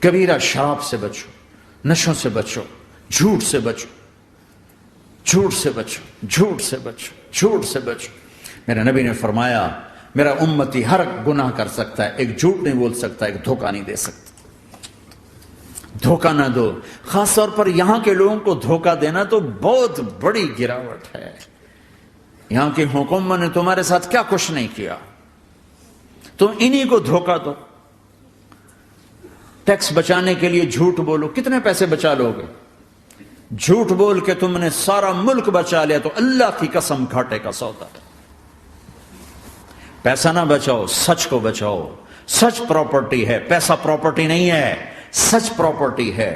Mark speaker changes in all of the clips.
Speaker 1: کبیرہ شراب سے بچو، نشوں سے بچو، جھوٹ سے بچو، جھوٹ سے بچو، جھوٹ سے بچو، جھوٹ سے بچو۔ میرے نبی نے فرمایا میرا امتی ہر گناہ کر سکتا ہے، ایک جھوٹ نہیں بول سکتا، ایک دھوکہ نہیں دے سکتا۔ دھوکہ نہ دو، خاص طور پر یہاں کے لوگوں کو دھوکہ دینا تو بہت بڑی گراوٹ ہے۔ یہاں کی حکومت نے تمہارے ساتھ کیا کچھ نہیں کیا، تم انہی کو دھوکہ دو۔ ٹیکس بچانے کے لیے جھوٹ بولو، کتنے پیسے بچا لو گے؟ جھوٹ بول کے تم نے سارا ملک بچا لیا تو اللہ کی قسم گھاٹے کا سودا ہے۔ پیسہ نہ بچاؤ، سچ کو بچاؤ۔ سچ پراپرٹی ہے، پیسہ پراپرٹی نہیں ہے، سچ پراپرٹی ہے۔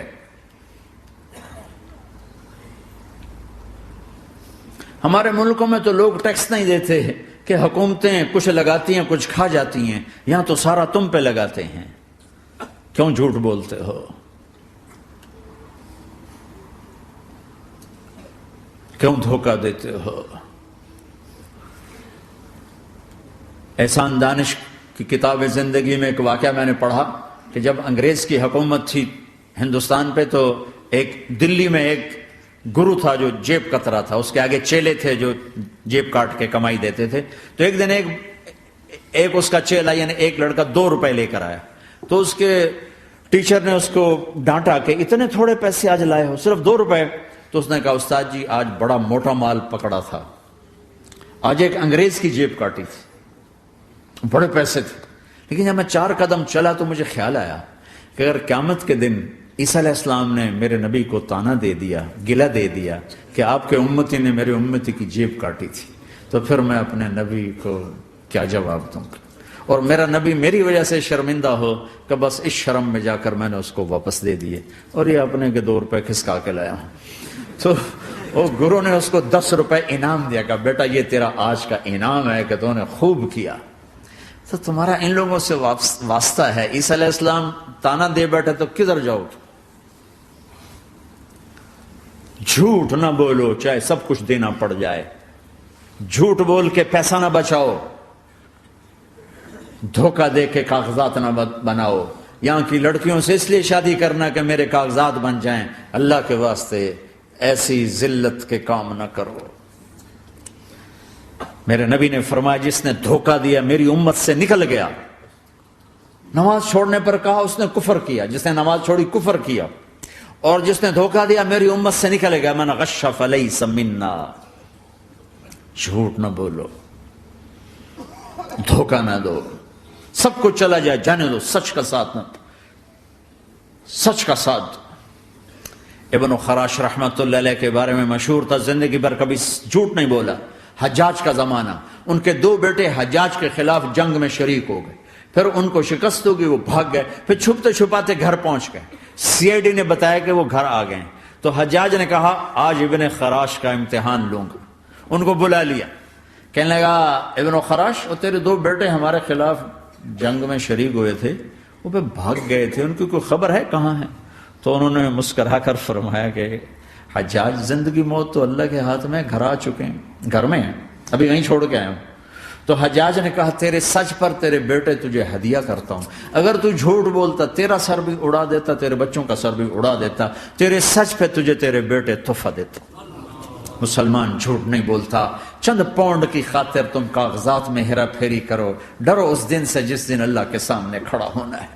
Speaker 1: ہمارے ملکوں میں تو لوگ ٹیکس نہیں دیتے کہ حکومتیں کچھ لگاتی ہیں کچھ کھا جاتی ہیں، یہاں تو سارا تم پہ لگاتے ہیں۔ کیوں جھوٹ بولتے ہو؟ کیوں دھوکہ دیتے ہو؟ احسان دانش کی کتاب زندگی میں ایک واقعہ میں نے پڑھا کہ جب انگریز کی حکومت تھی ہندوستان پہ تو ایک دلی میں ایک گرو تھا جو جیب کترا تھا، اس کے آگے چیلے تھے جو جیب کاٹ کے کمائی دیتے تھے۔ تو ایک دن ایک اس کا چیلا یعنی ایک لڑکا 2 روپے لے کر آیا، تو اس کے ٹیچر نے اس کو ڈانٹا کہ اتنے تھوڑے پیسے آج لائے ہو، صرف 2 روپے۔ تو اس نے کہا استاد جی آج بڑا موٹا مال پکڑا تھا، آج ایک انگریز کی جیب کاٹی تھی، بڑے پیسے تھے۔ لیکن جب میں 4 قدم چلا تو مجھے خیال آیا کہ اگر قیامت کے دن عیسیٰ علیہ السلام نے میرے نبی کو تانا دے دیا، گلہ دے دیا کہ آپ کے امتی نے میرے امتی کی جیب کاٹی تھی، تو پھر میں اپنے نبی کو کیا جواب دوں گا؟ اور میرا نبی میری وجہ سے شرمندہ ہو کہ بس اس شرم میں جا کر میں نے اس کو واپس دے دیے اور یہ اپنے کے 2 روپے کھسکا کے لایا ہوں۔ تو وہ گرو نے اس کو 10 روپے انعام دیا کہ بیٹا یہ تیرا آج کا انعام ہے کہ تو نے خوب کیا۔ تو تمہارا ان لوگوں سے واسطہ ہے، عیسیٰ علیہ السلام تانا دے بیٹھے تو کدھر جاؤ گے؟ جھوٹ نہ بولو چاہے سب کچھ دینا پڑ جائے، جھوٹ بول کے پیسہ نہ بچاؤ، دھوکہ دے کے کاغذات نہ بناؤ۔ یہاں کی لڑکیوں سے اس لیے شادی کرنا کہ میرے کاغذات بن جائیں، اللہ کے واسطے ایسی ذلت کے کام نہ کرو۔ میرے نبی نے فرمایا جس نے دھوکہ دیا میری امت سے نکل گیا۔ نماز چھوڑنے پر کہا اس نے کفر کیا، جس نے نماز چھوڑی کفر کیا، اور جس نے دھوکہ دیا میری امت سے نکل گیا۔ من غش فلیس منا۔ جھوٹ نہ بولو، دھوکہ نہ دو، سب کچھ چلا جائے جانے دو، سچ کا ساتھ نہ، سچ کا ساتھ۔ ابن خراش رحمت اللہ علیہ کے بارے میں مشہور تھا، زندگی بھر کبھی جھوٹ نہیں بولا۔ حجاج کا زمانہ، ان کے 2 بیٹے حجاج کے خلاف جنگ میں شریک ہو گئے، پھر ان کو شکست ہوگی، وہ بھاگ گئے، پھر چھپتے چھپاتے گھر پہنچ گئے۔ سی آئی ڈی نے بتایا کہ وہ گھر آ گئے، تو حجاج نے کہا آج ابن خراش کا امتحان لوں گا۔ ان کو بلا لیا، کہنے لگا ابن خراش وہ تیرے 2 بیٹے ہمارے خلاف جنگ میں شریک ہوئے تھے، وہ پہ بھاگ گئے تھے، ان کی کوئی خبر ہے کہاں ہے؟ تو انہوں نے مسکرا کر فرمایا کہ حجاج زندگی موت تو اللہ کے ہاتھ میں، گھر آ چکے ہیں، گھر میں ہیں، ابھی وہیں چھوڑ کے آئے ہوں۔ تو حجاج نے کہا تیرے سچ پر تیرے بیٹے تجھے ہدیہ کرتا ہوں، اگر تو جھوٹ بولتا تیرا سر بھی اڑا دیتا، تیرے بچوں کا سر بھی اڑا دیتا، تیرے سچ پہ تجھے تیرے بیٹے تحفہ دیتا۔ مسلمان جھوٹ نہیں بولتا۔ چند پاؤنڈ کی خاطر تم کاغذات میں ہیرا پھیری کرو، ڈرو اس دن سے جس دن اللہ کے سامنے کھڑا ہونا ہے۔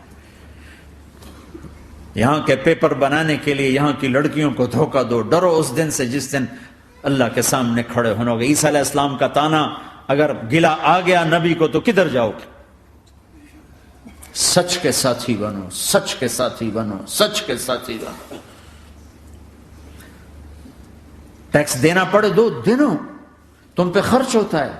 Speaker 1: یہاں کے پیپر بنانے کے لیے یہاں کی لڑکیوں کو دھوکہ دو، ڈرو اس دن سے جس دن اللہ کے سامنے کھڑے ہونا ہوگا۔ عیسیٰ علیہ السلام کا تانا اگر گلا آ گیا نبی کو تو کدھر جاؤ گے؟ سچ کے ساتھی بنو، سچ کے ساتھی بنو، سچ کے ساتھی بنو۔ ٹیکس دینا پڑے دو، دنو، تم پہ خرچ ہوتا ہے۔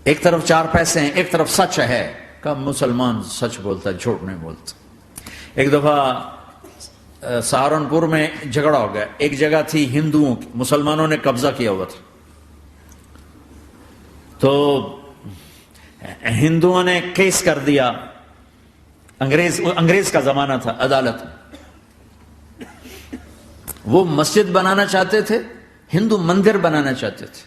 Speaker 1: ایک طرف 4 پیسے ہیں، ایک طرف سچ ہے، کہ مسلمان سچ بولتا ہے، جھوٹ نہیں بولتا۔ ایک دفعہ سہارنپور میں جھگڑا ہو گیا، ایک جگہ تھی ہندوؤں کی، مسلمانوں نے قبضہ کیا ہوا تھا، تو ہندوؤں نے کیس کر دیا، انگریز کا زمانہ تھا، عدالت میں۔ وہ مسجد بنانا چاہتے تھے، ہندو مندر بنانا چاہتے تھے،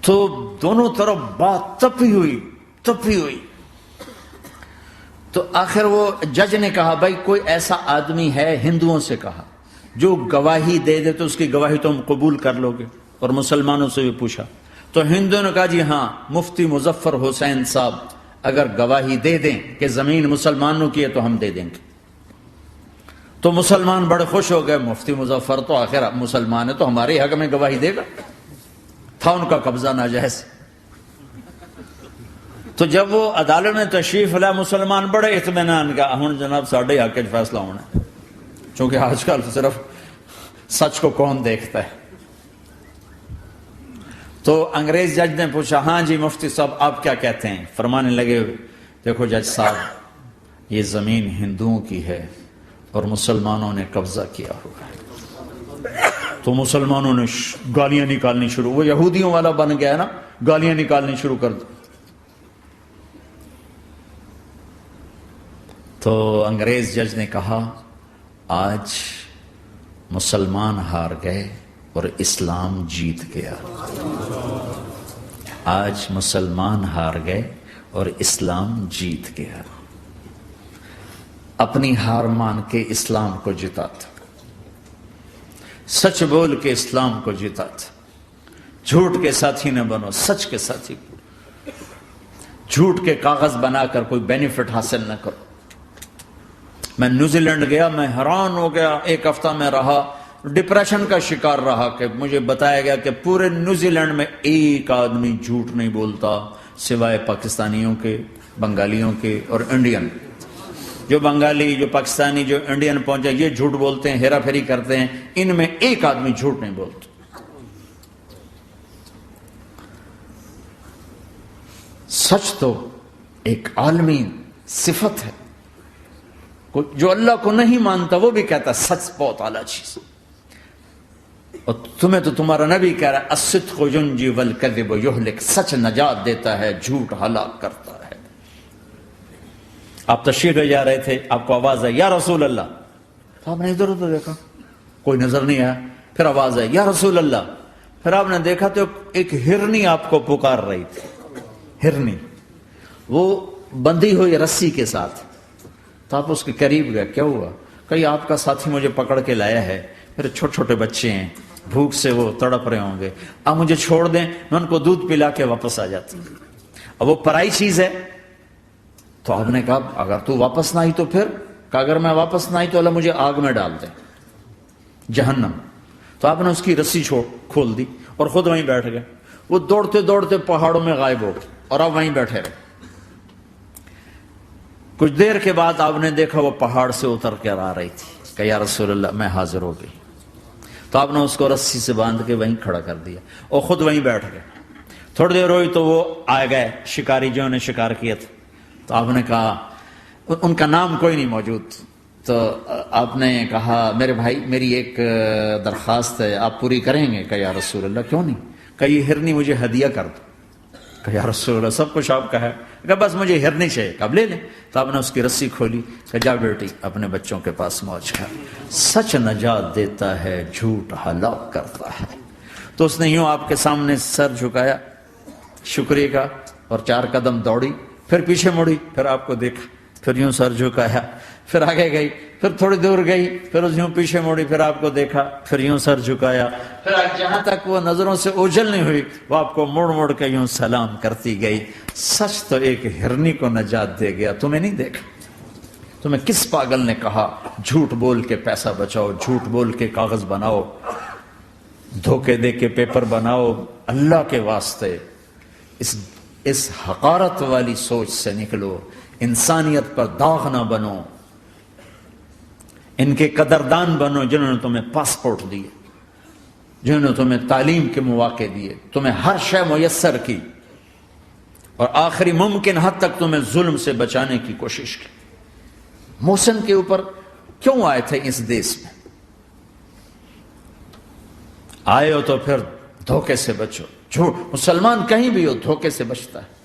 Speaker 1: تو دونوں طرف بات تپی ہوئی، تو آخر وہ جج نے کہا بھائی کوئی ایسا آدمی ہے، ہندوؤں سے کہا، جو گواہی دے دے تو اس کی گواہی تم قبول کر لو گے؟ اور مسلمانوں سے بھی پوچھا تو ہندوؤں نے کہا جی ہاں، مفتی مظفر حسین صاحب اگر گواہی دے دیں کہ زمین مسلمانوں کی ہے تو ہم دے دیں گے۔ تو مسلمان بڑے خوش ہو گئے، مفتی مظفر تو آخر مسلمان ہے تو ہمارے حق میں گواہی دے گا، تھا ان کا قبضہ ناجائز۔ تو جب وہ عدالت میں تشریف لائے، مسلمان بڑے اطمینان کا، ہن جناب ساڈے حق وچ فیصلہ ہونا ہے، چونکہ آج کل صرف سچ کو کون دیکھتا ہے۔ تو انگریز جج نے پوچھا ہاں جی مفتی صاحب آپ کیا کہتے ہیں؟ فرمانے لگے دیکھو جج صاحب، یہ زمین ہندوؤں کی ہے اور مسلمانوں نے قبضہ کیا ہوا ہے۔ تو مسلمانوں نے گالیاں نکالنی شروع، وہ یہودیوں والا بن گیا نا، گالیاں نکالنی شروع کر دی۔ تو انگریز جج نے کہا آج مسلمان ہار گئے اور اسلام جیت گیا، آج مسلمان ہار گئے اور اسلام جیت گیا۔ اپنی ہار مان کے اسلام کو جیتا تھا، سچ بول کے اسلام کو جیتا تھا۔ جھوٹ کے ساتھی نہ بنو، سچ کے ساتھی، جھوٹ کے کاغذ بنا کر کوئی بینیفٹ حاصل نہ کرو۔ میں نیوزی لینڈ گیا، میں حیران ہو گیا، ایک ہفتہ میں رہا، ڈپریشن کا شکار رہا کہ مجھے بتایا گیا کہ پورے نیوزی لینڈ میں ایک آدمی جھوٹ نہیں بولتا سوائے پاکستانیوں کے، بنگالیوں کے اور انڈین۔ جو بنگالی، جو پاکستانی، جو انڈین پہنچے یہ جھوٹ بولتے ہیں، ہیرا پھیری کرتے ہیں، ان میں ایک آدمی جھوٹ نہیں بولتا۔ سچ تو ایک عالمی صفت ہے، جو اللہ کو نہیں مانتا وہ بھی کہتا سچ بہت اعلیٰ چیز، اور تمہیں تو تمہارا نبی کہہ رہا ہے الصدق ینجی والکذب یہلک، سچ نجات دیتا ہے، جھوٹ ہلاک کرتا ہے۔ آپ تشریف لے جا رہے تھے، آپ کو آواز آئی یا رسول اللہ، تو آپ نے ادھر ادھر دیکھا، کوئی نظر نہیں آیا، پھر آواز آئی یا رسول اللہ، پھر آپ نے دیکھا تو ایک ہرنی آپ کو پکار رہی تھی، ہرنی، وہ بندھی ہوئی رسی کے ساتھ۔ تو آپ اس کے قریب گئے، کیا ہوا؟ کہ آپ کا ساتھی مجھے پکڑ کے لایا ہے، میرے چھوٹے چھوٹے بچے ہیں، بھوک سے وہ تڑپ رہے ہوں گے، آپ مجھے چھوڑ دیں، میں ان کو دودھ پلا کے واپس آ جاتا ہوں۔ اب وہ پرائی چیز ہے، تو آپ نے کہا اگر تو واپس نہ آئی تو پھر، کہ اگر میں واپس نہ آئی تو اللہ مجھے آگ میں ڈال دے، جہنم۔ تو آپ نے اس کی رسی کھول دی اور خود وہیں بیٹھ گئے۔ وہ دوڑتے دوڑتے پہاڑوں میں غائب ہو گئے اور آپ وہیں بیٹھے رہے۔ کچھ دیر کے بعد آپ نے دیکھا وہ پہاڑ سے اتر کر آ رہی تھی، کہ یا رسول اللہ میں حاضر ہو گئی۔ تو آپ نے اس کو رسی سے باندھ کے وہیں کھڑا کر دیا اور خود وہیں بیٹھ گئے۔ تھوڑی دیر ہوئی تو وہ آ گئے شکاری جو نے شکار کیا تھا۔ تو آپ نے کہا، ان کا نام کوئی نہیں موجود، تو آپ نے کہا میرے بھائی میری ایک درخواست ہے، آپ پوری کریں گے؟ کہ یا رسول اللہ کیوں نہیں؟ کہ یہ ہرنی مجھے ہدیہ کر دو۔ کہ یا رسول اللہ سب کچھ آپ کا ہے، کہ بس مجھے ہرنی چاہیے، کہ اب لے لیں۔ تو آپ نے اس کی رسی کھولی، کہ جا بیٹی اپنے بچوں کے پاس موج کر، سچ نجات دیتا ہے، جھوٹ ہلاک کرتا ہے۔ تو اس نے یوں آپ کے سامنے سر جھکایا شکریہ کا اور 4 قدم دوڑی، پھر پیچھے مڑی، پھر آپ کو دیکھا، پھر یوں سر جھکایا، پھر آگے گئی، پھر تھوڑی دور گئی، پھر یوں پیچھے مڑی، پھر آپ کو دیکھا، پھر یوں سر جھکایا، پھر جہاں تک وہ نظروں سے اوجھل نہیں ہوئی وہ آپ کو مڑ مڑ کے یوں سلام کرتی گئی۔ سچ تو ایک ہرنی کو نجات دے گیا، تمہیں نہیں دیکھا۔ تمہیں کس پاگل نے کہا جھوٹ بول کے پیسہ بچاؤ، جھوٹ بول کے کاغذ بناؤ، دھوکے دے کے پیپر بناؤ؟ اللہ کے واسطے اس حقارت والی سوچ سے نکلو، انسانیت پر داغ نہ بنو، ان کے قدردان بنو جنہوں نے تمہیں پاسپورٹ دیے، جنہوں نے تمہیں تعلیم کے مواقع دیے، تمہیں ہر شے میسر کی، اور آخری ممکن حد تک تمہیں ظلم سے بچانے کی کوشش کی۔ محسن کے اوپر کیوں آئے تھے اس دیس میں؟ آئے ہو تو پھر دھوکے سے بچو۔ جھوٹ، مسلمان کہیں بھی ہو دھوکے سے بچتا ہے۔